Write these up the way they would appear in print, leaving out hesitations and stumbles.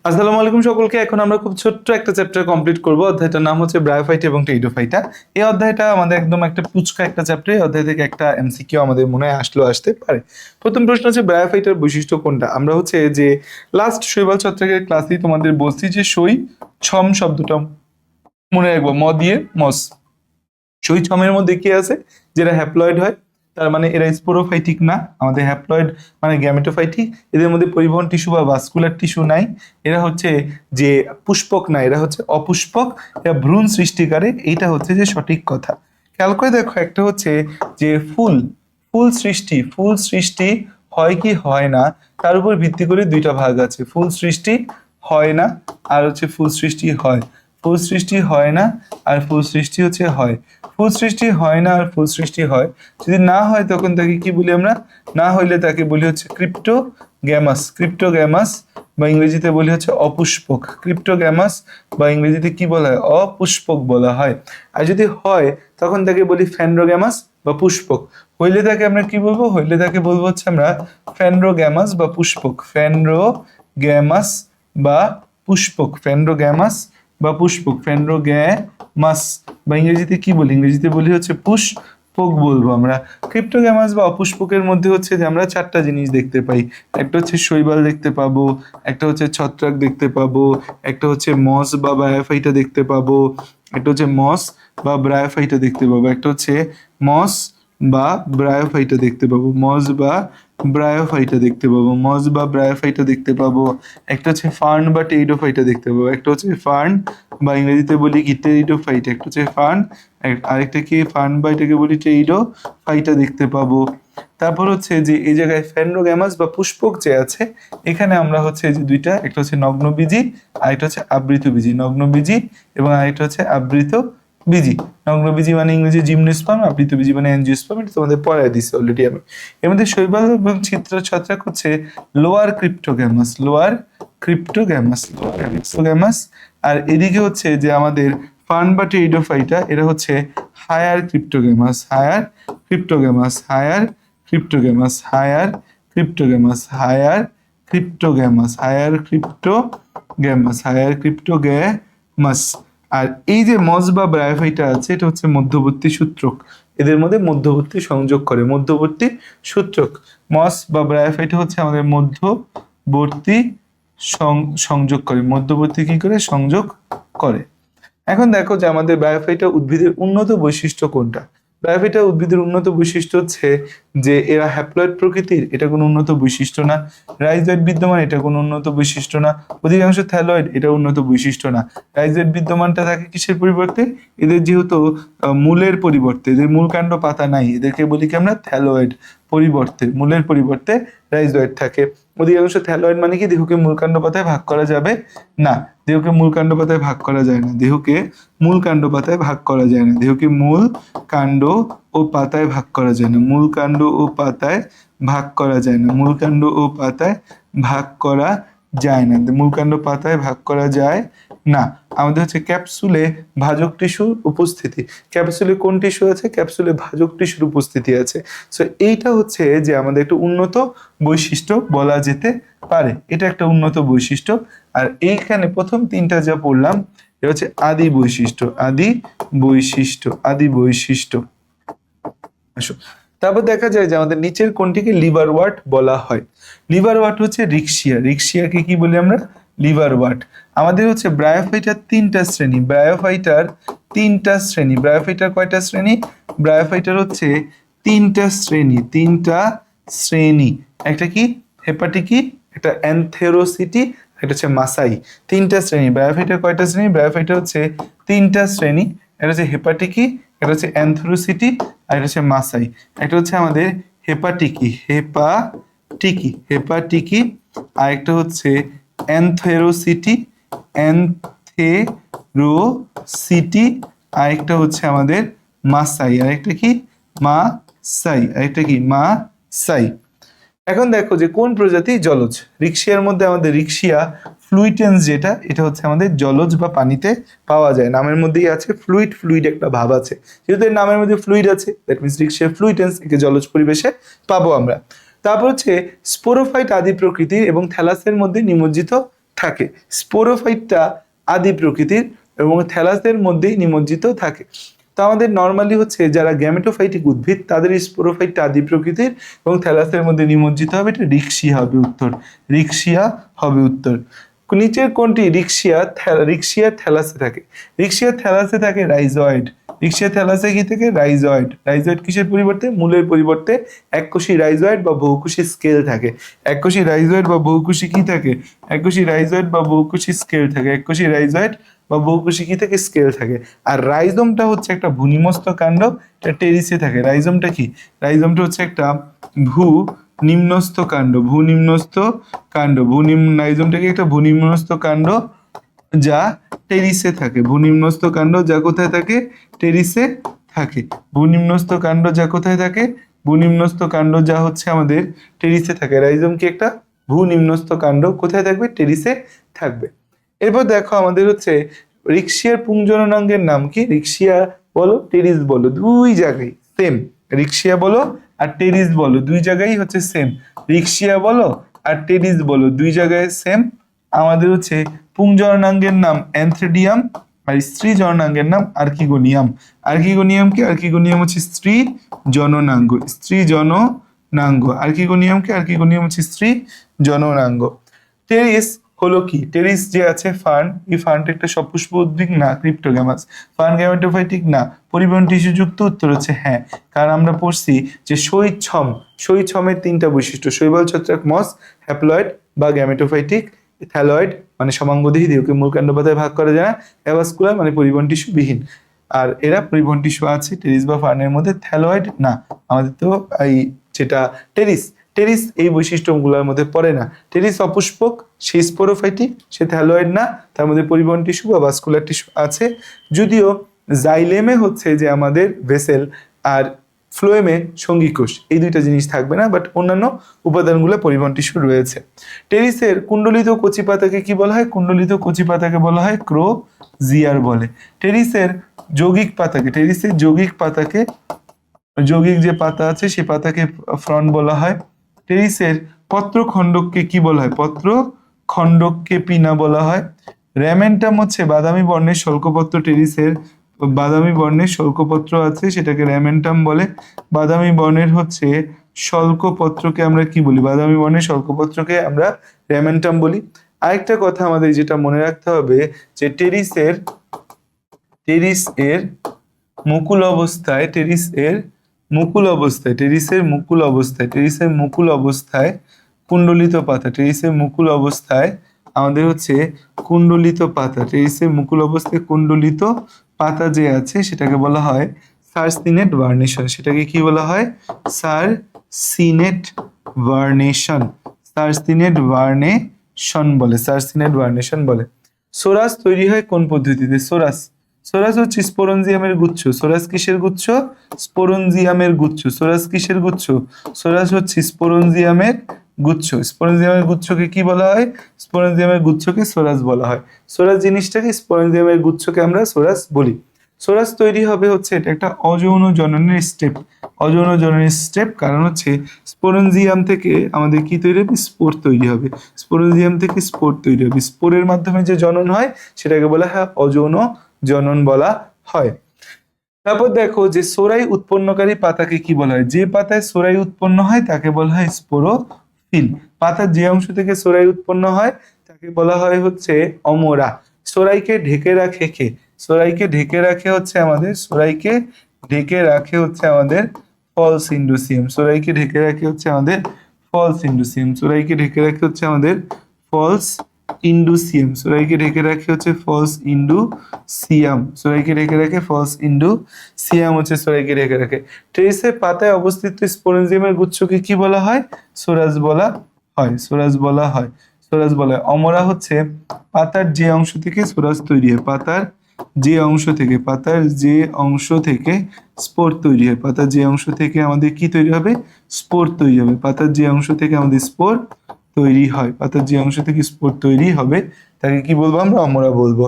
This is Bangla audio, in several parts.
আসসালামু আলাইকুম সকলকে। এখন আমরা খুব ছোট্ট একটা চ্যাপ্টার কমপ্লিট করব। অধ্যায়টার নাম হচ্ছে ব্রায়োফাইটা এবং টেরিডোফাইটা। এই অধ্যায়টা আমাদের একদম একটা পুচকা একটা চ্যাপ্টার। এই অধ্যায় থেকে একটা এমসিকিউ আমাদের মনে হয় আসতে পারে। প্রথম প্রশ্ন হচ্ছে ব্রায়োফাইটার বৈশিষ্ট্য কোনটা? আমরা হচ্ছে যে লাস্ট শৈবাল ছত্রাকের ক্লাসেই তোমাদের বলছি যে সই ছম শব্দটা মনে রাখবো, ম দিয়ে মস। সই ছমের মধ্যে কি আছে? যেটা হ্যাপ্লয়েড হয়, তার মানে এরা স্পোরোফাইটিক না। আমাদের হ্যাপ্লয়েড মানে গ্যামেটোফাইটিক। এদের মধ্যে পরিবহন টিস্যু বা ভাস্কুলার টিস্যু নাই। এরা হচ্ছে যে পুষ্পক না, এরা হচ্ছে অপুষ্পক। এরা ভ্রূণ সৃষ্টিকারে, এইটা হচ্ছে যে সঠিক কথা। খেয়াল করে দেখো, একটা হচ্ছে যে ফুল ফুল সৃষ্টি হয় কি হয় না, তার উপর ভিত্তি করে দুইটা ভাগ আছে। ফুল সৃষ্টি হয় না আর হচ্ছে ফুল সৃষ্টি হয়। ফুল সৃষ্টি হয় না আর ফুল সৃষ্টি হচ্ছে হয়। ফুল সৃষ্টি হয় না আর ফুল সৃষ্টি হয়। যদি না হয় তখন তাকে কি বলি আমরা? না হইলে তাকে বলি হচ্ছে ক্রিপ্টোগ্যামাস বা ইংরেজিতে বলি হচ্ছে অপুষ্পক। ক্রিপ্টোগ্যামাস বা ইংরেজিতে কি বলা হয়? অপুষ্পক বলা হয়। আর যদি হয় তখন তাকে বলি ফ্যান্ড্রোগ্যামাস বা পুষ্পক। হইলে তাকে আমরা কি বলবো? হইলে তাকে বলবো হচ্ছে আমরা ফ্যান্ড্রোগ্যামাস বা পুষ্পক। ফ্যান্ড্রোগ্যামাস বা পুষ্পক। ফ্যান্ড্রোগ্যামাস বা ইংরেজিতে কি বলি? ইংরেজিতে বলি হচ্ছে পুষ্পক বলবো আমরা। ক্রিপ্টোগ্যামাস বা অপুষ্পকের মধ্যে হচ্ছে যে আমরা চারটা জিনিস দেখতে পাই। একটা হচ্ছে শৈবাল দেখতে পাবো, একটা হচ্ছে ছত্রাক দেখতে পাবো, একটা হচ্ছে মস বা ব্রায়োফাইটা দেখতে পাবো, একটা হচ্ছে মস বা ব্রায়োফাইটা দেখতে পাবো, একটা হচ্ছে মস বা ব্রায়োফাইটা দেখতে পাবো, মস বা ব্রায়োফাইটা দেখতে পাবো, একটা হচ্ছে ফার্ন বা টেরিডোফাইটা দেখতে পাবো, একটা হচ্ছে ফার্ন বা ইংরেজিতে বলি কি টেরিডোফাইটা, একটা হচ্ছে ফার্ন, আরেকটা কি ফার্ন বা এটাকে বলি টেরিডোফাইটা দেখতে পাবো। তারপর হচ্ছে যে এই জায়গায় ফ্যান্ড্রোগ্যামাস বা পুষ্পক যে আছে, এখানে আমরা হচ্ছে যে দুইটা, একটা হচ্ছে নগ্নবীজি আর একটা হচ্ছে আবৃতবীজি। নগ্নবীজি এবং আরেকটা হচ্ছে আবৃত বীজি। নগ্নবীজি মানে ইংরেজি জিমনোস্পার্ম, আবৃতবীজি মানে অ্যাঞ্জিওস্পার্ম। এটা তোমাদের পড়ায় দিছি অলরেডি আমি। এর মধ্যে শৈবাল এবং ছত্রাক হচ্ছে লোয়ার ক্রিপ্টোগ্যামাস। আর এদিকে হচ্ছে যে আমাদের ফার্ন বা টেরিডোফাইটা, এরা হচ্ছে হায়ার ক্রিপ্টোগ্যামাস। আর এই যে মস বা ব্রায়োফাইটা আছে, এটা হচ্ছে মধ্যবর্তী সূত্রক। এদের মধ্যে মধ্যবর্তী সংযোগ করে, মধ্যবর্তী সূত্রক। মস বা ব্রায়োফাইটা হচ্ছে আমাদের মধ্যবর্তী সংযোগ করে, মধ্যবর্তী কি করে? সংযোগ করে। এখন দেখো যে আমাদের ব্রায়োফাইটা উদ্ভিদের উন্নত বৈশিষ্ট্য কোনটা? ব্রায়োফাইটা উদ্ভিদের উন্নত বৈশিষ্ট্য হচ্ছে যে এরা হ্যাপ্লয়েড প্রকৃতির, এটা কোনো উন্নত বৈশিষ্ট্য না। রাইজয়েড বিদ্যমান, এটা কোনো উন্নত বৈশিষ্ট্য না। অধিকাংশ থ্যালয়েড, এটা উন্নত বৈশিষ্ট্য না। রাইজয়েড বিদ্যমানটা থাকে কিসের পরিবর্তে? এদের যেহেতু মূলের পরিবর্তে, এদের মূল কাণ্ড পাতা নাই, এদেরকে বলি কি আমরা? থ্যালয়েড। মূলের পরিবর্তে রাইজয়েড থাকে। অধিকাংশ থ্যালয়েড মানে কি? দেহকে মূলকাণ্ড পাতায় ভাগ করা যাবে না। দেহকে মূল কাণ্ড পাতায় ভাগ করা যায় না। দেহকে মূল কাণ্ড পাতায় ভাগ করা যায় না। দেহকে মূল কাণ্ড ও পাতায় ভাগ করা যায় না। মূল কাণ্ড ও পাতায় ভাগ করা যায় না। মূল কাণ্ড ও পাতায় ভাগ করা যায় না। মূল কাণ্ড পাতায় ভাগ করা যায় না। আমাদের হচ্ছে ক্যাপসুলে ভাজক টিস্যুর উপস্থিতি। ক্যাপসুলে কোন টিস্যু আছে? ক্যাপসুলে ভাজক টিস্যুর উপস্থিতি আছে। সো এইটা হচ্ছে যে আমাদের একটা উন্নত বৈশিষ্ট্য বলা যেতে পারে। এটা একটা উন্নত বৈশিষ্ট্য। আর এইখানে প্রথম তিনটা যা পড়লাম, এটা হচ্ছে আদি বৈশিষ্ট্য। আসো, তারপর দেখা যায় যে আমাদের নিচের কোনটিকে লিভার ওয়ার্ট বলা হয়? লিভার ওয়ার্ট হচ্ছে রিক্সিয়াকে কি বলি আমরা? Liver wart. আমাদের হচ্ছে ব্রায়োফাইটার তিনটা শ্রেণী। ব্রায়োফাইটার কয়টা শ্রেণী? ব্রায়োফাইটার হচ্ছে তিনটা শ্রেণী। একটা কি? হেপাটিকি, একটা অ্যানথেরোসিটি, একটা হচ্ছে মাসাই। তিনটা শ্রেণী। ব্রায়োফাইটার কয়টা শ্রেণী? ব্রায়োফাইটার হচ্ছে তিনটা শ্রেণী। এটা হচ্ছে হেপাটিকি, এটা হচ্ছে অ্যানথেরোসিটি, আর এটা হচ্ছে মাসাই। একটা হচ্ছে আমাদের হেপাটিকি, আর একটা হচ্ছে অ্যানথেরোসিটি, আর একটা হচ্ছে আমাদের মাসাই। মাসাই। এখন দেখো যে কোন প্রজাতি জলজ। রিক্সিয়ার মধ্যে আমাদের রিক্সিয়া ফ্লুইটেন্স, যেটা এটা হচ্ছে আমাদের জলজ বা পানিতে পাওয়া যায়। নামের মধ্যেই আছে ফ্লুইড একটা ভাব আছে। যেহেতু এর নামের মধ্যে ফ্লুইড আছে, দ্যাট মিনস রিক্সিয়া ফ্লুইটেন্স, একে জলজ পরিবেশে পাবো আমরা। তারপর হচ্ছে স্পোরোফাইট আদি প্রকৃতির এবং থ্যালাসের মধ্যে নিমজ্জিত থাকে। স্পোরোফাইটটা আদি প্রকৃতির এবং থ্যালাসের মধ্যেই নিমজ্জিত থাকে। তো আমাদের নর্মালি হচ্ছে যারা গ্যামেটোফাইটিক উদ্ভিদ তাদের স্পোরোফাইটটা আদি প্রকৃতির এবং থ্যালাসের মধ্যে নিমজ্জিত হবে, এটা রিক্সিয়া হবে উত্তর। রিক্সিয়া হবে উত্তর। নিচের কোনটি রিক্সিয়া থ্যালাসে থাকে? রিক্সিয়া থ্যালাসে থাকে রাইজয়েড। রিক্সিয়া থ্যালাসে কি থাকে? রাইজয়েড। রাইজয়েড কিসের পরিবর্তে? মূলের পরিবর্তে এককোষী রাইজয়েড বা বহুকোষী স্কেল থাকে। এককোষী রাইজয়েড বা বহুকোষী কি থাকে? এককোষী রাইজয়েড বা বহুকোষী স্কেল থাকে। এককোষী রাইজয়েড বা বহুকোষী কি থাকে? স্কেল থাকে। আর রাইজোমটা হচ্ছে একটা ভূনিমস্ত কাণ্ড, এটা টেরিসে থাকে। রাইজোমটা কি? রাইজোমটা হচ্ছে একটা নিম্নস্থ কাণ্ড। ভূনিম্নস্থ কাণ্ড। রাইজোমটা কি? একটা ভূনিম্নস্থ কাণ্ড যা টেরিসে থাকে। ভূনিম্নস্থ কাণ্ড যা কোথায় থাকে? টেরিসে থাকে। ভূনিম্নস্থ কাণ্ড যা কোথায় থাকে? ভূনিম্নস্থ কাণ্ড যা হচ্ছে আমাদের টেরিসে থাকে। রাইজোম কি? একটা ভূনিম্নস্থ কাণ্ড। কোথায় থাকবে? টেরিসে থাকবে। এরপর দেখো আমাদের হচ্ছে রিক্সিয়ার পুংজননাঙ্গের নাম কি? রিক্সিয়া বলো, টেরিস বলো, দুই জায়গায় সেম। রিক্সিয়া বলো আর টেরিস বলো, দুই জায়গায় হচ্ছে সেম। রিক্সিয়া বলো আর টেরিস বলো, দুই জায়গায় সেম। আমাদের হচ্ছে পুংজননাঙ্গের নাম অ্যান্থ্রেডিয়াম আর স্ত্রী জননাঙ্গের নাম আর্কিগোনিয়াম। আর্কিগোনিয়াম কি? আর্কিগোনিয়াম হচ্ছে স্ত্রী জননাঙ্গ। স্ত্রী জননাঙ্গ। আর্কিগোনিয়াম কি? আর্কিগোনিয়াম হচ্ছে স্ত্রী জননাঙ্গ। টেরিস হলো কি? টেরিস যে আছে ফার্ন, এই ফার্নটা একটা সপুষ্প উদ্ভিদ না ক্রিপ্টোগ্যামাস? ফার্ন গ্যামেটোফাইটিক না? পরিবহন টিস্যুযুক্ত? উত্তর হচ্ছে হ্যাঁ, কারণ আমরা পড়ছি যে শৈছমের তিনটা বৈশিষ্ট্য: শৈবাল, ছত্রাক, মস, হ্যাপ্লয়েড বা গ্যামেটোফাইটিক, থ্যালয়েড মানে সমাঙ্গদেহী, দেহকে মূল কাণ্ড পাতায় ভাগ করা যায় না, অ্যাভাস্কুলার মানে পরিবহন টিস্যু বিহীন। আর এরা পরিবহন টিস্যু আছে টেরিস বা ফার্নের মধ্যে, থ্যালয়েড না। আমাদের তো এই যেটা টেরিস, টেরিস এই বৈশিষ্ট্যগুলোর মধ্যে পড়ে না। টেরিস অপুষ্পক, সে স্পোরোফাইটিক, সে থ্যালয়েড না, তার মধ্যে পরিবহন টিস্যু বা ভাস্কুলার টিস্যু আছে। যদিও জাইলেমে হচ্ছে যে আমাদের ভেসেল আর ফ্লোয়েমে সঙ্গী কোষ, এই দুইটা জিনিস থাকবে না, বাট অন্যান্য উপাদানগুলো পরিবহন টিস্যু রয়েছে। টেরিসের কুণ্ডলিত কচি পাতাকে কি বলা হয়? কুণ্ডলিত কচি পাতাকে বলা হয় ক্রোজিয়ার বলে। টেরিসের যৌগিক পাতাকে যৌগিক যে পাতা আছে সে পাতাকে ফ্রন্ট বলা হয়। টেরিসের পত্রখণ্ডককে কি বলা হয়? পত্রখণ্ডককে পিনা বলা হয়। র্যামেন্টাম হচ্ছে বাদামি বর্ণের শল্কপত্র। টেরিসের বাদামি বর্ণের শল্কপত্র আছে, সেটাকে র্যামেন্টাম বলে। বাদামি বর্ণের হচ্ছে শল্কপত্রকে আমরা কি বলি? বাদামি বর্ণের শল্কপত্রকে আমরা র্যামেন্টাম বলি। আরেকটা কথা আমাদের যেটা মনে রাখতে হবে যে টেরিসের মুকুল অবস্থায় কুণ্ডলিত পাতা। টেরিসের মুকুল অবস্থায় আমাদের হচ্ছে কুণ্ডলিত পাতা। টেরিসের মুকুল অবস্থায় কুণ্ডলিত পাতা যে আছে সেটাকে বলা হয় সারসিনেট ভার্নেশন। সেটাকে কি বলা হয়? সারসিনেট ভার্নেশন বলে। সোরাস তৈরি হয় কোন পদ্ধতিতে? সোরাস হচ্ছে স্পোরঞ্জিয়ামের গুচ্ছ। সোরাস কিসের গুচ্ছ? স্পোরঞ্জিয়ামের গুচ্ছ। সোরাস কিসের গুচ্ছ? সোরাস হচ্ছে স্পোরঞ্জিয়ামের গুচ্ছ। স্পোরঞ্জিয়ামের গুচ্ছকে কি বলা হয়? স্পোরঞ্জিয়ামের গুচ্ছকে সোরাস বলা হয়। সোরাস জিনিসটাকে, স্পোরঞ্জিয়ামের গুচ্ছকে আমরা সোরাস বলি। সোরাস তৈরি হবে হচ্ছে এটা একটা অযৌন জননের স্টেপ। কারণ হচ্ছে স্পোরঞ্জিয়াম থেকে আমাদের কি তৈরি হবে? স্পোর তৈরি হবে। স্পোরঞ্জিয়াম থেকে স্পোর তৈরি হবে। স্পোরের মাধ্যমে যে জনন হয় সেটাকে বলা হয় অযৌন জনন বলা হয়। তারপর দেখো যে সোরাই উৎপন্নকারী পাতাকে কি বলা হয়? যে পাতায় সোরাই উৎপন্ন হয় তাকে বলা হয় স্পোরোফিল। পাতার যে অংশ থেকে সোরাই উৎপন্ন হয় তাকে বলা হয় হচ্ছে অমরা। সোরাইকে ঢেকে রাখে কে? সোরাইকে ঢেকে রাখে হচ্ছে আমাদের ফলস ইন্ডুসিয়াম। সোরাইকে ঢেকে রাখে হচ্ছে আমাদের ফলস ইন্ডুসিয়াম। সোরাইকে ঢেকে রাখে হচ্ছে আমাদের ফলস ইন্ডুসিয়াম। সোরাইকে ঢেকে রাখে হচ্ছে ফলস ইন্ডুসিয়াম। সোরাইকে ঢেকে রাখে ফলস ইন্ডুসিয়াম হচ্ছে সোরাইকে ঢেকে রাখে। টেরিসের পাতায় অবস্থিত স্পোরেনজিয়ামের গুচ্ছকে কি বলা হয়? সোরাস বলা হয়। অমরা হচ্ছে পাতার যে অংশ থেকে সোরাস তৈরি হয়। পাতার যে অংশ থেকে স্পোর তৈরি হয়। পাতার যে অংশ থেকে আমাদের কি তৈরি হবে? স্পোর তৈরি হবে। পাতার যে অংশ থেকে আমাদের স্পোর তৈরি হয়, পাতার যে অংশ থেকে স্পোর তৈরি হবে তাকে কি বলবো? আমরা অমরা বলবো।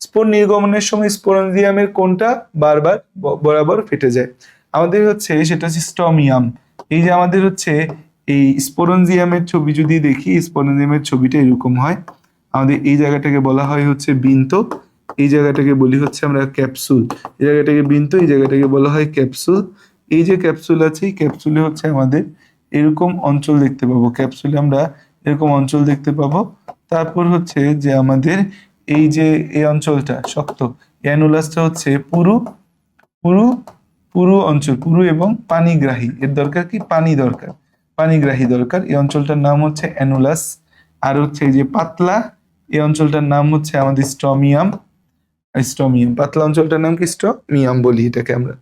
স্পোর নির্গমনের সময় স্পোরেনজিয়ামের কোনটা বরাবর ফেটে যায়? আমাদের হচ্ছে সেটা হচ্ছে স্টমিয়াম। এই যে আমাদের হচ্ছে এই স্পোরেনজিয়ামের ছবি যদি দেখি, স্পোরেনজিয়ামের ছবিটা এরকম হয়। আমাদের এই জায়গাটাকে বলা হয় হচ্ছে বৃন্ত, এই জায়গাটাকে বলি হচ্ছে আমরা ক্যাপসুল, এই জায়গাটাকে বৃন্ত, এই জায়গাটাকে বলা হয় ক্যাপসুল। এই যে ক্যাপসুল আছে, এই ক্যাপসুলে হচ্ছে আমাদের এরকম অঞ্চল দেখতে পাবো, ক্যাপসুলে আমরা এরকম অঞ্চল দেখতে পাবো। তারপর হচ্ছে যে আমাদের এই যে এই অঞ্চলটা শক্ত, অ্যানুলাসটা হচ্ছে পুরু পুরু পুরু অঞ্চল, পুরু এবং পানিগ্রাহী, এর দরকার কি পানি দরকার, পানিগ্রাহী দরকার, এই অঞ্চলটার নাম হচ্ছে অ্যানুলাস। আর হচ্ছে এই যে পাতলা, এই অঞ্চলটার নাম হচ্ছে আমাদের স্টমিয়াম, স্টমিয়াম, পাতলা অঞ্চলটার নাম কি স্টমিয়াম বলি এটাকে আমরা।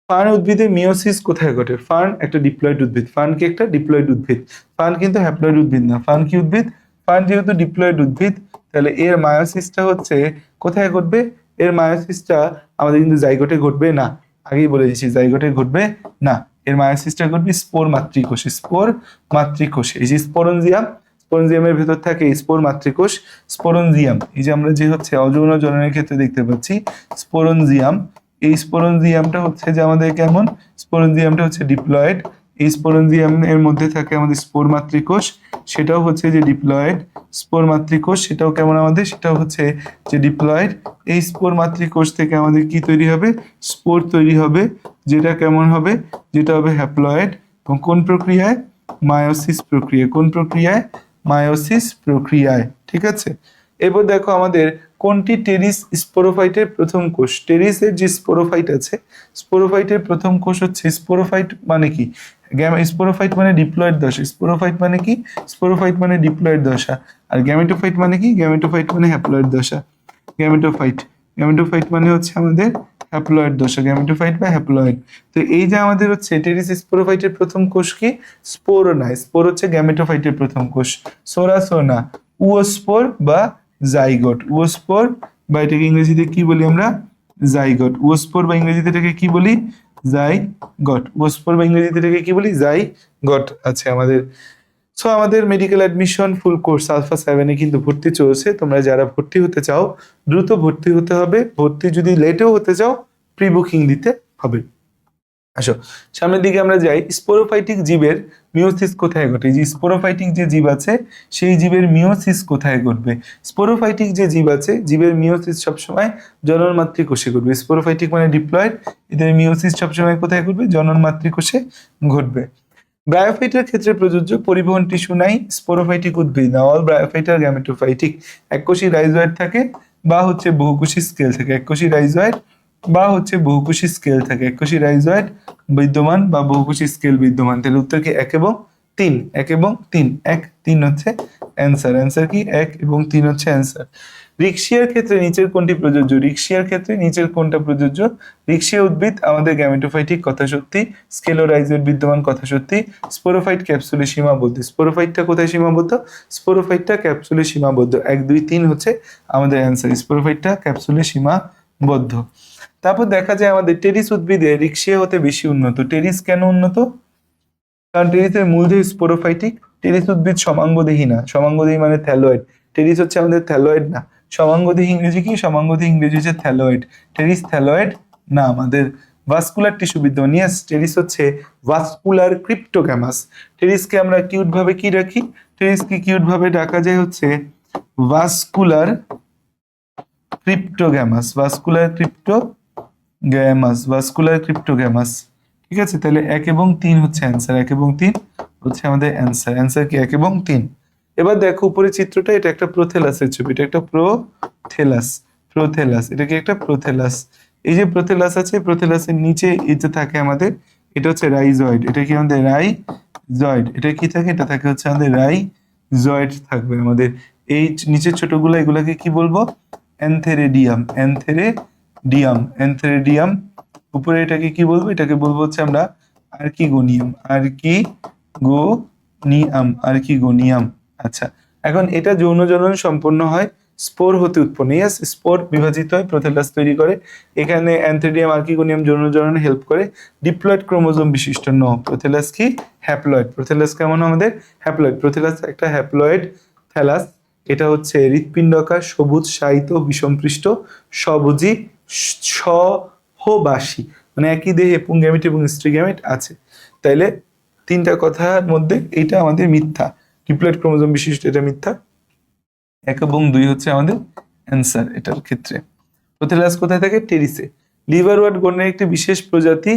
ফার্ন উদ্ভিদে মিওসিস কোথায় ঘটে? ফার্ন একটা ডিপ্লয়েড উদ্ভিদ, ফার্ন কি একটা ডিপ্লয়েড উদ্ভিদ, ফার্ন কিন্তু হ্যাপ্লয়েড উদ্ভিদ না। ফার্ন কি উদ্ভিদ? ফার্ন যেহেতু ডিপ্লয়েড উদ্ভিদ, তাহলে এর মায়োসিসটা হচ্ছে কোথায় ঘটবে? এর মায়োসিসটা আমাদের কিন্তু জাইগোটে ঘটবে না, আগেই বলে দিচ্ছি জাইগোটে ঘটবে না। এর মায়োসিসটা ঘটবে স্পোর মাতৃকোষে, স্পোর মাতৃকোষে। এই যে স্পোরেনজিয়াম, স্পোরেনজিয়ামের ভেতর থাকে স্পোর মাতৃকোষ, স্পোরেনজিয়াম, এই যে আমরা যে হচ্ছে অযৌন জননের ক্ষেত্রে দেখতে পাচ্ছি স্পোরেনজিয়াম, এই স্পোরেনজিয়ামটা হচ্ছে যে আমাদের কেমন, স্পোরেনজিয়ামটা হচ্ছে ডিপ্লয়েড। এই স্পোরেনজিয়াম এর মধ্যে থাকে আমাদের স্পোর মাতৃকোষ, সেটাও হচ্ছে যে ডিপ্লয়েড। স্পোর মাতৃকোষ সেটাও কেমন আমাদের, সেটাও হচ্ছে যে ডিপ্লয়েড। এই স্পোর মাতৃকোষ থেকে আমাদের কি তৈরি হবে? স্পোর তৈরি হবে, যেটা কেমন হবে, যেটা হবে হ্যাপ্লয়েড। এবং কোন প্রক্রিয়ায়? মায়োসিস প্রক্রিয়া। কোন প্রক্রিয়ায়? মায়োসিস প্রক্রিয়ায়। ঠিক আছে, এরপর দেখো আমাদের কোনটি টেরিস স্পোরোফাইটের প্রথম কোষ? টেরিসের যে স্পোরোফাইট আছে, স্পোরোফাইটের প্রথম কোষ হচ্ছে, স্পোরোফাইট মানে কি? স্পোরোফাইট মানে ডিপ্লয়েড দশা, স্পোরোফাইট মানে কি? স্পোরোফাইট মানে ডিপ্লয়েড দশা। আর গ্যামেটোফাইট মানে কি? গ্যামেটোফাইট মানে হ্যাপ্লয়েড দশা। গ্যামেটোফাইট, গ্যামেটোফাইট মানে হচ্ছে আমাদের হ্যাপ্লয়েড দশা, গ্যামেটোফাইট বা হ্যাপ্লয়েড। তো এই যে আমাদের হচ্ছে টেরিস স্পোরোফাইটের প্রথম কোষ কি? স্পোরোনা। স্পোর হচ্ছে গ্যামেটোফাইটের প্রথম কোষ, সোরাসোনা, উওস্পোর বা জাইগোট। উওস্পোর বা এটাকে ইংরেজিতে কি বলি আমরা? জাইগোট। উওস্পোর বা ইংরেজিতে এটাকে কি বলি? জাইগট। উওস্পোর বা ইংরেজিতে এটাকে কি বলি? জাইগট আছে আমাদের। সো আমাদের medical admission full course alpha 7-এ কিন্তু ভর্তি চলছে। তোমরা যারা ভর্তি হতে চাও দ্রুত ভর্তি হতে হবে। ভর্তি যদি লেটেও হতে চাও প্রি বুকিং দিতে হবে। আসো সামনের দিকে আমরা যাই। স্পোরোফাইটিক জীবের মিওসিস কোথায় ঘটে? যে স্পোরোফাইটিক যে জীব আছে সেই জীবের মিওসিস কোথায় ঘটবে? স্পোরোফাইটিক যে জীব আছে, জীবের মিওসিস সবসময় জনন মাতৃকোষে ঘটবে। স্পোরোফাইটিক মানে ডিপ্লয়েড, এদের মিওসিস সবসময় কোথায় ঘটবে? জনন মাতৃকোষে ঘটবে। ব্রায়োফাইটের ক্ষেত্রে প্রযোজ্য পরিবহন টিস্যু নাই স্পোরোফাইটিক উদ্ভিদ না। অল ব্রায়োফাইট আর গ্যামেটোফাইটিক। এককোষী রাইজোয়েড থাকে বা হচ্ছে বহুকোষী স্কেল থাকে। এককোষী রাইজোয়েড বা হচ্ছে বহুকোষী স্কেল থাকে। এককোষী রাইজোয়েড বিদ্যমান বা বহুকোষী স্কেল বিদ্যমান। তাহলে উত্তর কি 1 এবং 3? 1 এবং 3, 1 3 হচ্ছে অ্যান্সার। অ্যান্সার কি 1 এবং 3 হচ্ছে অ্যান্সার। রিক্সিয়ার ক্ষেত্রে নিচের কোনটি প্রযোজ্য? রিক্সিয়ার ক্ষেত্রে নিচের কোনটা প্রযোজ্য? রিক্সিয়া উদ্ভিদ আমাদের গ্যামেটোফাইটিক, কথা সত্যি। স্কেলোরাইজের বিদ্যমান, কথা সত্যি। স্পোরোফাইট ক্যাপসুলে সীমাবদ্ধ। স্পোরোফাইটটা কোথায় সীমাবদ্ধ? স্পোরোফাইটটা ক্যাপসুলে সীমাবদ্ধ। 1 2 3 হচ্ছে আমাদের অ্যান্সার। স্পোরোফাইটটা ক্যাপসুলে সীমাবদ্ধ। তারপর দেখা যায় আমাদের টেরিস উদ্ভিদে রিক্সিয়া হতে বেশি উন্নত। টেরিস কেন উন্নত? কারণ টেরিসের মূলদেহ স্পোরোফাইটিক। টেরিস উদ্ভিদ সমাঙ্গদেহী না। সমাঙ্গদেহী মানে থ্যালয়েড। টেরিস হচ্ছে আমাদের থ্যালয়েড না। সমাঙ্গদেহী ইংরেজি কি? সমাঙ্গদেহী ইংরেজি হচ্ছে থ্যালয়েড। টেরিস থ্যালয়েড না আমাদের। ভাস্কুলার টিস্যু বিদ্যমান। ইয়েস, টেরিস হচ্ছে ভাস্কুলার ক্রিপ্টোগ্যামাস। টেরিসকে আমরা কিউট ভাবে কি রাখি? টেরিসকে কিউট ভাবে ডাকা যায় হচ্ছে vascular cryptogamous. Vascular cryptogamous, vascular cryptogamous. ঠিক আছে, তাহলে 1 এবং 3 হচ্ছে অ্যান্সার। 1 এবং 3 হচ্ছে আমাদের অ্যান্সার। অ্যান্সার কি 1 এবং 3? এবার দেখো উপরে চিত্রটা, এটা একটা প্রোথেলাসের ছবি। এটা একটা প্রোথেলাস, প্রোথেলাস, এটা কি একটা প্রোথেলাস। এই যে প্রোথেলাস আছে, প্রোথেলাসের নিচে এটা থাকে আমাদের, এটা হচ্ছে রাইজয়েড। এটা কি আমাদের রাইজয়েড। এটা কি থাকে? এটা থাকে হচ্ছে আমাদের রাইজয়েড থাকবে আমাদের। এই নিচের ছোটগুলো এগুলাকে কি বলবো? অ্যান্থেরেডিয়াম, অ্যান্থেরেডিয়াম, অ্যান্থেরেডিয়াম। উপরে এটাকে কি বলবো? এটাকে বলবো হচ্ছে আমরা আর্কিগোনিয়াম, আর্কিগোনিয়াম, আর্কিগোনিয়াম। আচ্ছা, এখন এটা যৌন জনন সম্পন্ন হয় স্পোর হতে উৎপন্ন। ইয়েস, স্পোর বিভাজিত হয়, প্রোথেলাস তৈরি করে। এখানে অ্যান্থেরিডিয়াম আর্কিগোনিয়াম যৌন জননে হেল্প করে। ডিপ্লয়েড ক্রোমোজোম বিশিষ্ট ন। প্রোথেলাস কি? হ্যাপ্লয়েড। প্রোথেলাস কেমন আমাদের? হ্যাপ্লয়েড। প্রোথেলাস একটা হ্যাপ্লয়েড থ্যালাস। এটা হচ্ছে হৃৎপিণ্ডাকার, সবুজ, শায়িত, বিষমপৃষ্ঠ, স্বভোজী, সহবাসী, মানে একই দেহে পুংগ্যামেট এবং স্ত্রী গ্যামেট আছে। তাইলে 3টা কথার মধ্যে এইটা আমাদের মিথ্যা। ডিপ্লয়েড ক্রোমোজোম বিশিষ্ট এটা মিথ্যা। 1 এবং 2 হচ্ছে আমাদের অ্যান্সার এটার ক্ষেত্রে। প্রোথেলাস কোথায় থাকে? টেরিসে। লিভারওয়ার্ট গণের একটি বিশেষ প্রজাতি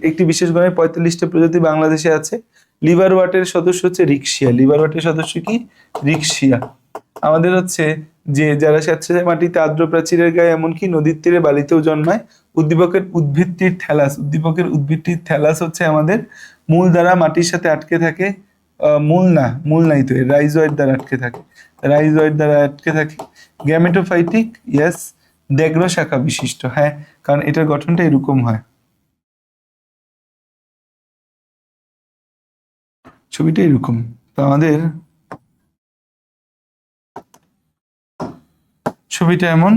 একটি বিশেষ গণের 45টা প্রজাতি বাংলাদেশে আছে। লিভারওয়ার্টের সদস্য হচ্ছে রিকশিয়া। লিভারওয়ার্টের সদস্য কি? রিকশিয়া। আমাদের হচ্ছে যে যারা স্যাঁতসেঁতে মাটিতে আর্দ্র প্রাচীরের গায়ে এমনকি নদীর তীরে বালিতেও জন্মায়। উদ্দীপকের উদ্ভিদটির থ্যালাস হচ্ছে আমাদের মূল দ্বারা মাটির সাথে আটকে থাকে। মূল নাই তো, রাইজয়েড দ্বারা আটকে থাকে। Gametophytic, yes. দ্যাগ্র শাখা বিশিষ্ট, হ্যাঁ, কারণ এটার গঠনটা এরকম হয়। ছবিটা এরকম। তো আমাদের ছবিটা এমন।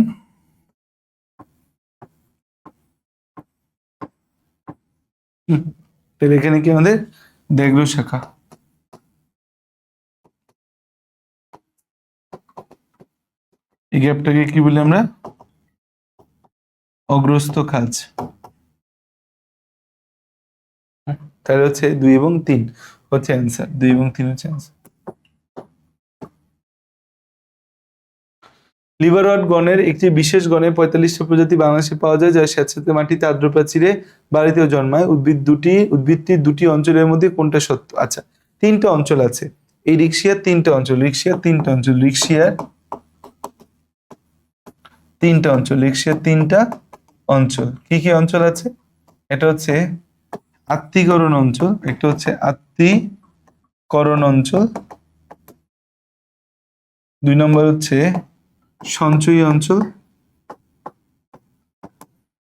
তাহলে এখানে কি আমাদের দ্যাগ্র শাখা। এই গ্যাপটাকে কি বলি আমরা? অগ্রস্ত খাজ। তাহলে হচ্ছে 2 এবং 3 হচ্ছে অ্যান্সার। 2 এবং 3 হচ্ছে অ্যান্সার। লিভারওয়ার্ট গণের একটি বিশেষ গণে 45টা প্রজাতি বাংলাদেশে পাওয়া যায়, যা স্যাঁতসেঁতে মাটিতে আর্দ্র প্রাচীরে বালিতেও জন্মায়। উদ্ভিদটির দুটি অঞ্চলের মধ্যে কোনটা সত্য? আচ্ছা, 3টা অঞ্চল আছে। এই রিকশিয়ার 3টা অঞ্চল, রিকশিয়ার 3টা অঞ্চল। কি কি অঞ্চল আছে? এটা হচ্ছে আত্তীকরণ অঞ্চল, একটা হচ্ছে আত্তীকরণ অঞ্চল, 2 নম্বর হচ্ছে সঞ্চয়ী অঞ্চল,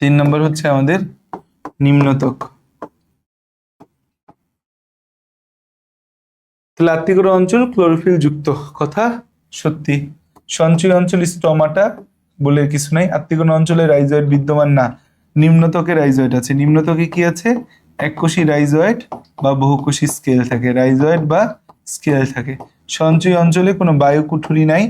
3 নম্বর হচ্ছে আমাদের নিম্নতক। তাহলে আত্তীকরণ অঞ্চল ক্লোরোফিল যুক্ত, কথা সত্যি। সঞ্চয়ী অঞ্চল স্টমাটা বলে কিছু নাই। আত্তীকরণ অঞ্চলে রাইজয়েড বিদ্যমান না। নিম্নতকে রাইজয়েড আছে। নিম্নতকে কি আছে? এককোষী রাইজয়েড বা বহুকোষী স্কেল থাকে। সঞ্চয়ী অঞ্চলে কোনো বায়ুকুঠুরি নাই।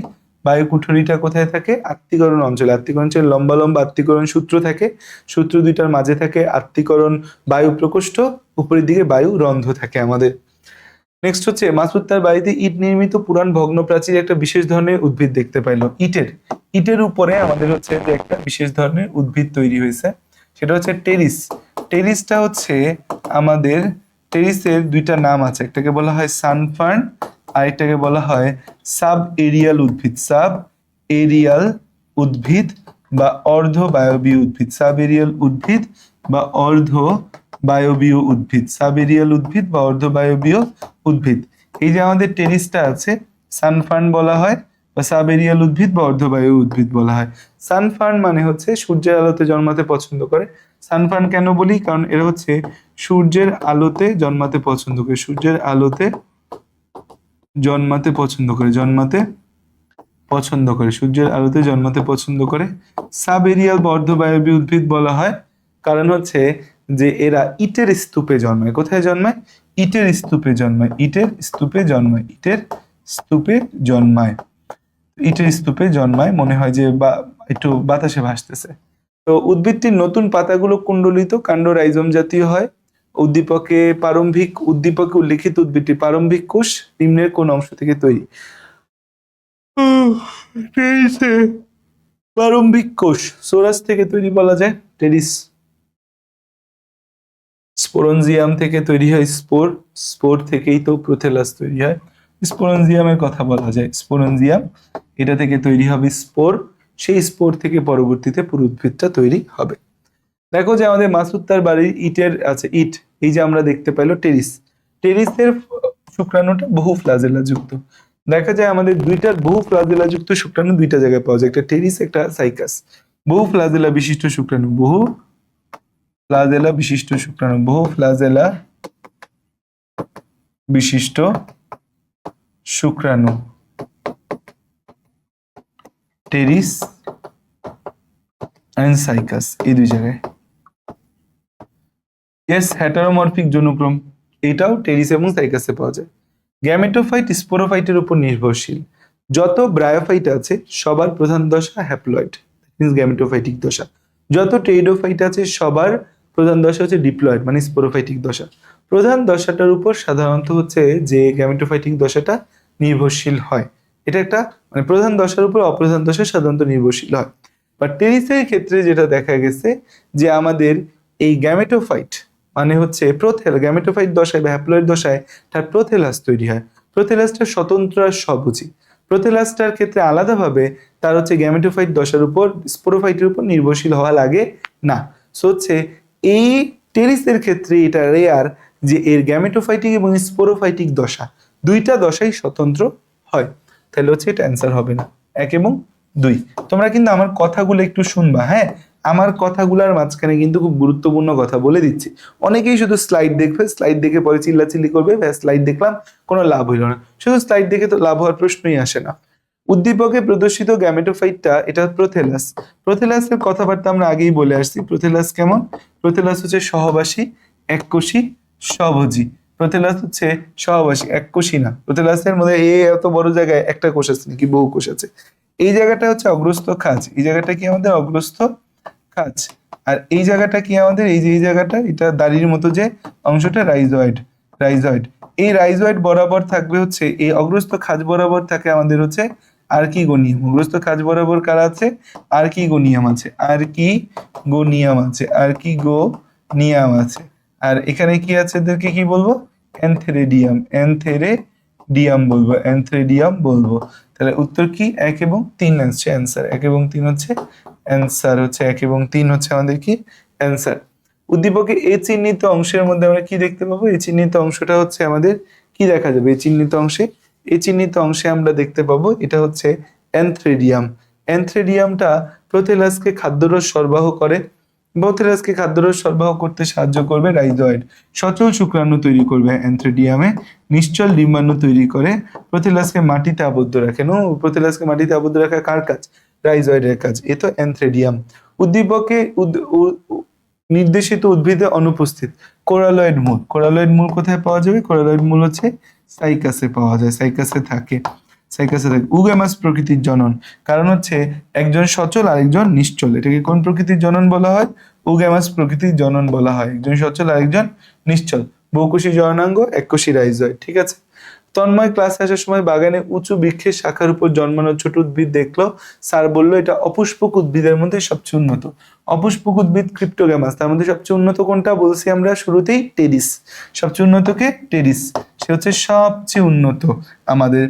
বায়ুকুঠুরিটা কোথায় থাকে? আত্তীকরণ অঞ্চলে। আত্তীকরণ অঞ্চলে লম্বা লম্বা আত্তীকরণ সূত্র থাকে। সূত্র দুইটার মাঝে থাকে আত্তীকরণ বায়ু প্রকোষ্ঠ, উপরের দিকে বায়ু রন্ধ্র থাকে আমাদের। নেক্সট হচ্ছে মাসুদ তার বাড়িতে ইট নির্মিত পুরান ভগ্ন প্রাচীর একটা বিশেষ ধরনের উদ্ভিদ দেখতে পাইলো। ইটের উপরে আমাদের হচ্ছে যে একটা বিশেষ ধরনের উদ্ভিদ তৈরি হয়েছে, সেটা হচ্ছে টেরিস। টেরিসটা হচ্ছে আমাদের, টেরিসের 2টা নাম আছে, একটাকে বলা হয় সানফার্ন, আরেকটাকে বলা হয় সাব এরিয়াল উদ্ভিদ বা অর্ধ বায়বীয় উদ্ভিদ। সাব এরিয়াল উদ্ভিদ বা অর্ধ বায়বীয় উদ্ভিদ। এই যে আমাদের টেরিসটা আছে, সানফার্ন বলা হয় বা সাবেরিয়াল উদ্ভিদ বা অর্ধবায়ু উদ্ভিদ বলা হয়। সানফার্ন মানে হচ্ছে সূর্যের আলোতে জন্মাতে পছন্দ করে। সানফার্ন কেন বলি? কারণ এরা হচ্ছে সূর্যের আলোতে জন্মাতে পছন্দ করে। সূর্যের আলোতে জন্মাতে পছন্দ করে। সাবেরিয়াল বা অর্ধবায়বী উদ্ভিদ বলা হয় কারণ হচ্ছে যে এরা ইটের স্তূপে জন্মায়। কোথায় জন্মায়? ইটের স্তূপে জন্মায়। মনে হয় যে একটু বাতাসে ভাসতেছে। তো উদ্ভিদটির নতুন পাতাগুলো কুণ্ডলিত কাণ্ড রাইজোম জাতীয় হয়। উদ্দীপকে উল্লিখিত উদ্ভিদটির প্রারম্ভিক কোষ নিম্নের কোন অংশ থেকে তৈরি? প্রারম্ভিক কোষ সোরাস থেকে তৈরি বলা যায়। টেরিস স্পোরঞ্জিয়াম থেকে তৈরি হয়। স্পোর থেকেই তো প্রোথেলাস তৈরি হয়। স্পোরঞ্জিয়ামের কথা বলা যায়। স্পোরঞ্জিয়াম, এটা থেকে তৈরি হবে স্পোর। সেই স্পোর থেকে পরবর্তীতে পুরো উদ্ভিদটা তৈরি হবে। দেখো যে আমাদের মাসুদ তার বাড়ির ইটের আছে ইট, এই যে আমরা দেখতে পাইলো টেরিসের শুক্রাণুটা বহু ফ্লাজেলা যুক্ত। দেখা যায় আমাদের বহু ফ্লাজেলা যুক্ত শুক্রাণু 2টা জায়গায় পাওয়া যায়, একটা টেরিস, একটা সাইকাস। বহু ফ্লাজেলা বিশিষ্ট শুক্রাণু টেরিস এন্ড সাইকাস, এই 2 জায়গায়। ইয়েস, হেটারোমরফিক যৌনক্রম, এটাও টেরিস এবং সাইকাসে পাওয়া যায়। গ্যামেটোফাইট স্পোরোফাইটের উপর নির্ভরশীল। যত ব্রায়োফাইট আছে সবার প্রধান দশা হ্যাপ্লয়েড, মিন্স গ্যামেটোফাইটিক দশা। যত টেরিডোফাইট আছে সবার প্রধান দশা হচ্ছে ডিপ্লয়েড, মানে স্পোরোফাইটিক দশা। প্রধান দশাটার উপর সাধারণত হচ্ছে যে গ্যামেটোফাইটিক দশাটা নির্ভরশীল হয়। এটা একটা মানে প্রধান দশার উপর অপ্রধান দশা সাধারণত নির্ভরশীল হয়। বা টেরিসের ক্ষেত্রে যেটা দেখা গেছে যে আমাদের এই গ্যামেটোফাইট মানে হচ্ছে প্রোথেল, গ্যামেটোফাইট দশায় বা হ্যাপ্লয়েড দশায় তার প্রোথেলাস তৈরি হয়। প্রোথেলাসটা স্বতন্ত্র আর স্বভোজী। প্রোথেলাসটার ক্ষেত্রে আলাদাভাবে তার হচ্ছে গ্যামেটোফাইট দশার উপর স্পোরোফাইটের উপর নির্ভরশীল হওয়া লাগে না। সো হচ্ছে এই টেরিসের ক্ষেত্রে এটা রেয়ার যে এর গ্যামেটোফাইটিক এবং স্পোরোফাইটিক দশা দুইটা দশাই স্বতন্ত্র হয়। তাহলে হচ্ছে এটা অ্যান্সার হবে না, 1 এবং 2। তোমরা কিন্তু আমার কথাগুলো একটু শুনবা, হ্যাঁ? আমার কথাগুলোর মাঝখানে কিন্তু খুব গুরুত্বপূর্ণ কথা বলে দিচ্ছি। অনেকেই শুধু স্লাইড দেখবে, স্লাইড দেখে পরে চিল্লাচিল্লি করবে, স্লাইড দেখলাম কোনো লাভ হইল না। শুধু স্লাইড দেখে তো লাভ হওয়ার প্রশ্নই আসে না। উদ্দীপকে প্রদর্শিত গ্যামেটোফাইটটা এটা প্রোথেলাস। প্রোথেলাসের কথাবার্তা আমরা আগেই বলে আসছি। প্রোথেলাস কেমন? প্রোথেলাস হচ্ছে সহবাসী, এককোষী, স্বভোজী। প্রোথেলাস হচ্ছে সহবাসী, এককোষী না। প্রোথেলাসের মধ্যে এত বড় জায়গায় একটা কোষ আছে নাকি বহু কোষ আছে? এই জায়গাটা হচ্ছে অগ্রস্থ খাঁজ, এই জায়গাটা কি আমাদের অগ্রস্থ খাঁজ। আর এই জায়গাটা কি আমাদের এই যে এই জায়গাটা এটা দাড়ির মতো যে অংশটা রাইজয়েড, রাইজয়েড। এই রাইজয়েড বরাবর থাকবে হচ্ছে এই অগ্রস্থ খাঁজ বরাবর থাকে আমাদের হচ্ছে আর্কিগোনিয়াম। অগ্রস্থ খাঁজ বরাবর কারা আছে? আর্কিগোনিয়াম আছে, আর্কিগোনিয়াম আছে, আর্কিগোনিয়াম আছে। আর এখানে কি আছে এদেরকে কি বলবো? অ্যানথেরিডিয়াম, অ্যানথেরিডিয়াম বলবো, অ্যানথেরিডিয়াম বলবো। তাহলে উত্তর কি? 1 এবং 3 হচ্ছে অ্যান্সার। 1 এবং 3 হচ্ছে অ্যান্সার, হচ্ছে 1 এবং 3 হচ্ছে আমাদের কি অ্যান্সার। উদ্দীপকে এ চিহ্নিত অংশের মধ্যে আমরা কি দেখতে পাবো? এই চিহ্নিত অংশটা হচ্ছে আমাদের কি দেখা যাবে? এই চিহ্নিত অংশে, এই চিহ্নিত অংশে আমরা দেখতে পাবো এটা হচ্ছে অ্যানথ্রেডিয়াম। অ্যানথ্রেডিয়ামটা প্রোথেলাসকে খাদ্যরস সরবরাহ করে। প্রোথেলাসকে খাদ্যরস সরবরাহ করতে সাহায্য করবে রাইজয়েড। সচল শুক্রাণু তৈরি করবে অ্যানথ্রেডিয়ামে, নিশ্চল ডিম্বাণু তৈরি করে, প্রোথেলাসকে মাটিতে আবদ্ধ রাখে। প্রোথেলাসকে মাটিতে আবদ্ধ রাখা কার কাজ? রাইজয়েডের কাজ। এ তো অ্যানথ্রেডিয়াম। উদ্দীপকে নির্দেশিত উদ্ভিদে অনুপস্থিত কোরালয়েড মূল। কোরালয়েড মূল কোথায় পাওয়া যাবে? কোরালয়েড মূল হচ্ছে সাইকাসে পাওয়া যায়, সাইকাসে থাকে, সাইকাসে থাকে। উগামাস প্রকৃতির জনন, কারণ হচ্ছে একজন সচল আরেকজন নিশ্চল। এটাকে কোন প্রকৃতির জনন বলা হয়? উগামাস প্রকৃতির জনন বলা হয়। একজন সচল আরেকজন নিশ্চল। বহুকোষী জননাঙ্গ, এককোষী রাইজয়েড। ঠিক আছে। তন্ময় ক্লাসে আসার সময় বাগানে উঁচু বৃক্ষের শাখার উপর জন্মানো ছোট উদ্ভিদ দেখলো। স্যার বললো এটা অপুষ্পক উদ্ভিদের মধ্যে সবচেয়ে উন্নত। অপুষ্পক উদ্ভিদ ক্রিপ্টোগ্যামাস, তার মধ্যে সবচেয়ে উন্নত কোনটা বলছি আমরা শুরুতেই? টেরিস। সবচেয়ে উন্নত কে? টেরিস, সে হচ্ছে সবচেয়ে উন্নত আমাদের।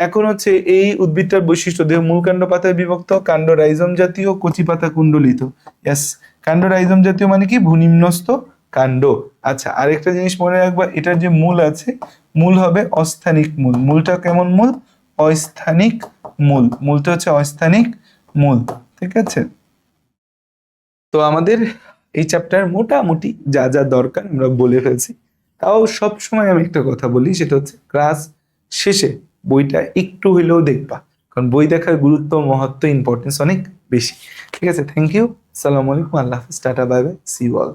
এখন হচ্ছে এই উদ্ভিদটার বৈশিষ্ট্য, দেহ মূল কাণ্ড পাতায় বিভক্ত, কাণ্ড রাইজম জাতীয়, কচি পাতা কুণ্ডলিত। ইয়াস, কাণ্ড রাইজম জাতীয় মানে কি? ভূনিম্নস্থ কাণ্ড। আচ্ছা, আরেকটা জিনিস মনে রাখবা, এটার যে মূল আছে, মূল হবে অস্থানিক মূল। মূলটা কেমন মূল? অস্থানিক মূল। মূলটা হচ্ছে অস্থানিক মূল। ঠিক আছে। তো আমাদের এই চ্যাপ্টার মোটামুটি যা যা দরকার আমরা বলে ফেলছি। তাও সব সময় আমি একটা কথা বলি, সেটা হচ্ছে ক্লাস শেষে বইটা একটু হইলেও দেখবা, কারণ বই দেখার গুরুত্ব, মহত্ব, ইম্পর্টেন্স অনেক বেশি। ঠিক আছে, থ্যাংক ইউ, আসসালামু আলাইকুম, আল্লাহ হাফিজ, tata, bye bye, see you all.